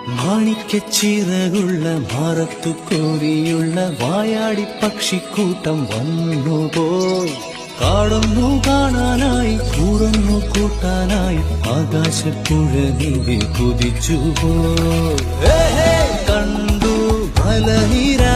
മാണിക്കച്ചിറകുള്ള മാറത്തു കോരിയുള്ള വായാടി പക്ഷിക്കൂട്ടം വന്നുപോയി. കാടൊന്നു കാണാനായി കൂടൊന്നു കൂട്ടാനായി ആകാശപ്പുഴ നീവി കുതിച്ചുപോയി. കണ്ടു മലനിര